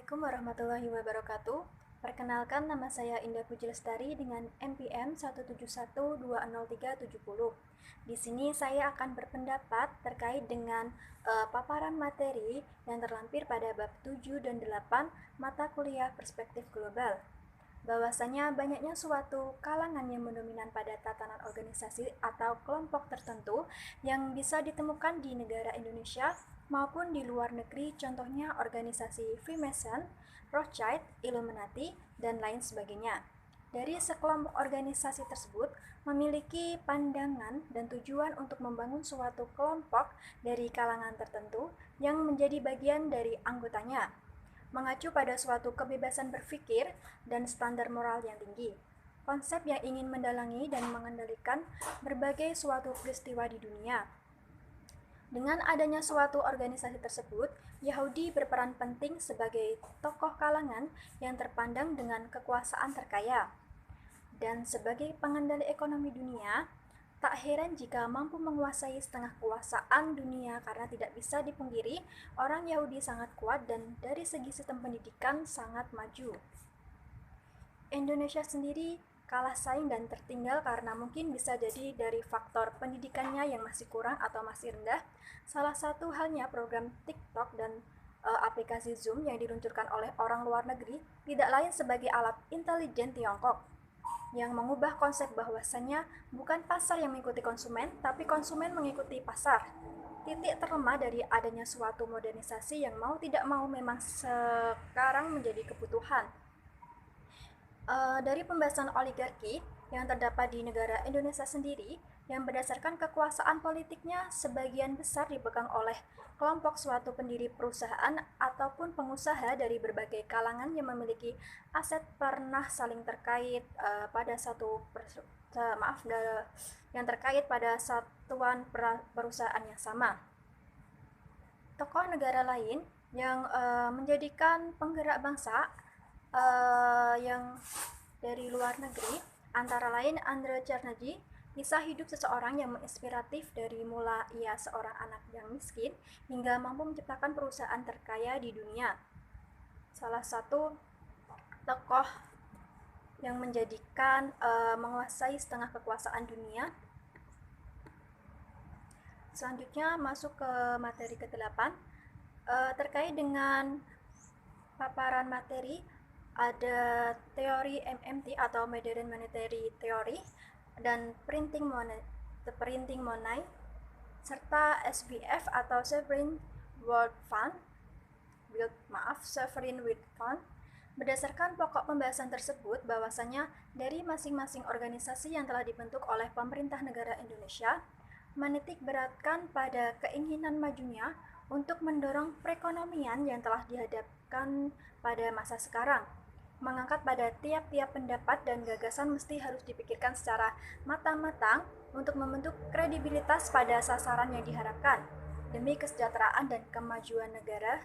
Assalamualaikum warahmatullahi wabarakatuh. Perkenalkan, nama saya Indah Puji Lestari dengan NPM 1712037. Di sini saya akan berpendapat terkait dengan paparan materi yang terlampir pada bab 7 dan 8 mata kuliah Perspektif Global. Bahwasanya banyaknya suatu kalangan yang mendominan pada tatanan organisasi atau kelompok tertentu yang bisa ditemukan di negara Indonesia maupun di luar negeri, contohnya organisasi Freemason, Rothschild, Illuminati, dan lain sebagainya. Dari sekelompok organisasi tersebut memiliki pandangan dan tujuan untuk membangun suatu kelompok dari kalangan tertentu yang menjadi bagian dari anggotanya, mengacu pada suatu kebebasan berpikir dan standar moral yang tinggi. Konsep yang ingin mendalangi dan mengendalikan berbagai suatu peristiwa di dunia. Dengan adanya suatu organisasi tersebut, Yahudi berperan penting sebagai tokoh kalangan yang terpandang dengan kekuasaan terkaya. Dan sebagai pengendali ekonomi dunia, tak heran jika mampu menguasai setengah kekuasaan dunia karena tidak bisa dipungkiri orang Yahudi sangat kuat dan dari segi sistem pendidikan sangat maju. Indonesia sendiri kalah saing dan tertinggal karena mungkin bisa jadi dari faktor pendidikannya yang masih kurang atau masih rendah. Salah satu halnya program TikTok dan aplikasi Zoom yang diluncurkan oleh orang luar negeri tidak lain sebagai alat intelijen Tiongkok yang mengubah konsep bahwasannya bukan pasar yang mengikuti konsumen, tapi konsumen mengikuti pasar. Titik terlemah dari adanya suatu modernisasi yang mau tidak mau memang sekarang menjadi kebutuhan. Dari pembahasan oligarki yang terdapat di negara Indonesia sendiri, yang berdasarkan kekuasaan politiknya sebagian besar dipegang oleh kelompok suatu pendiri perusahaan ataupun pengusaha dari berbagai kalangan yang memiliki aset pernah saling terkait pada yang terkait pada satuan perusahaan yang sama. Tokoh negara lain yang menjadikan penggerak bangsa yang dari luar negeri, antara lain Andrei Carnegie. Kisah hidup seseorang yang menginspiratif dari mula ia seorang anak yang miskin hingga mampu menciptakan perusahaan terkaya di dunia. Salah satu tokoh yang menjadikan menguasai setengah kekuasaan dunia. Selanjutnya masuk ke materi ke-8 terkait dengan paparan materi. Ada teori MMT atau Modern Monetary Theory dan printing money serta SWF atau Sovereign Wealth Fund. Berdasarkan pokok pembahasan tersebut bahwasanya dari masing-masing organisasi yang telah dibentuk oleh pemerintah negara Indonesia menitik beratkan pada keinginan majunya untuk mendorong perekonomian yang telah dihadapkan pada masa sekarang. Mengangkat pada tiap-tiap pendapat dan gagasan mesti harus dipikirkan secara matang-matang untuk membentuk kredibilitas pada sasaran yang diharapkan demi kesejahteraan dan kemajuan negara